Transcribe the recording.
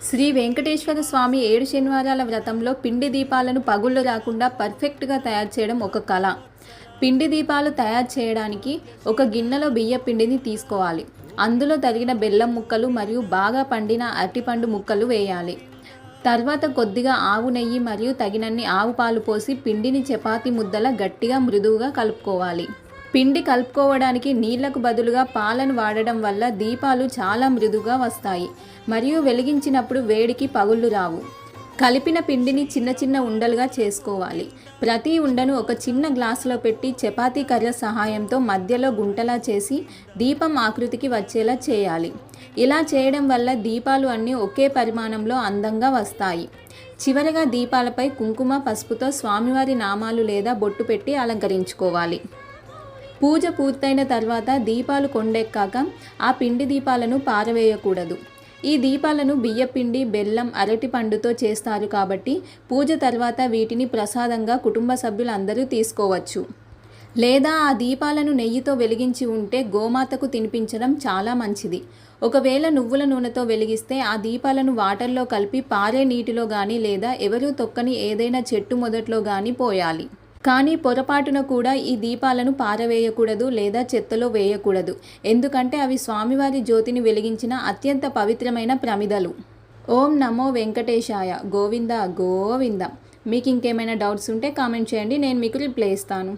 శ్రీ వెంకటేశ్వర స్వామి 7 శనివారాల వ్రతంలో పిండి దీపాలను పగుళ్ళు రాకుండా పర్ఫెక్ట్గా తయారు చేయడం ఒక కళ. పిండి దీపాలు తయారు చేయడానికి ఒక గిన్నెలో బియ్య పిండిని తీసుకోవాలి. అందులో తరిగిన బెల్లం ముక్కలు మరియు బాగా పండిన అరటిపండు ముక్కలు వేయాలి. తర్వాత కొద్దిగా ఆవు నెయ్యి మరియు తగినన్ని ఆవు పాలు పోసి పిండిని చపాతీ ముద్దలా గట్టిగా మృదువుగా కలుపుకోవాలి. పిండి కలుపుకోవడానికి నీళ్లకు బదులుగా పాలను వాడడం వల్ల దీపాలు చాలా మృదువుగా వస్తాయి మరియు వెలిగించినప్పుడు వేడికి పగుళ్ళు రావు. కలిపిన పిండిని చిన్న చిన్న ఉండలుగా చేసుకోవాలి. ప్రతి ఉండను ఒక చిన్న గ్లాసులో పెట్టి చపాతీ కర్ర సహాయంతో మధ్యలో గుంటలా చేసి దీపం ఆకృతికి వచ్చేలా చేయాలి. ఇలా చేయడం వల్ల దీపాలు అన్నీ ఒకే పరిమాణంలో అందంగా వస్తాయి. చివరగా దీపాలపై కుంకుమ పసుపుతో స్వామివారి నామాలు లేదా బొట్టు పెట్టి అలంకరించుకోవాలి. పూజ పూర్తయిన తర్వాత దీపాలు కొండెక్కాక ఆ పిండి దీపాలను పారవేయకూడదు. ఈ దీపాలను బియ్యపిండి, బెల్లం, అరటి పండుతో చేస్తారు కాబట్టి పూజ తర్వాత వీటిని ప్రసాదంగా కుటుంబ సభ్యులందరూ తీసుకోవచ్చు. లేదా ఆ దీపాలను నెయ్యితో వెలిగించి ఉంటే గోమాతకు తినిపించడం చాలా మంచిది. ఒకవేళ నువ్వుల నూనెతో వెలిగిస్తే ఆ దీపాలను వాటర్లో కలిపి పారే నీటిలో కానీ లేదా ఎవరూ తొక్కని ఏదైనా చెట్టు మొదట్లో కానీ పోయాలి. కానీ పొరపాటున కూడా ఈ దీపాలను పారవేయకూడదు లేదా చెత్తలో వేయకూడదు. ఎందుకంటే అవి స్వామివారి జ్యోతిని వెలిగించిన అత్యంత పవిత్రమైన ప్రమిదలు. ఓం నమో వెంకటేశాయ. గోవింద గోవింద. మీకు ఇంకేమైనా డౌట్స్ ఉంటే కామెంట్ చేయండి, నేను మీకు రిప్లై ఇస్తాను.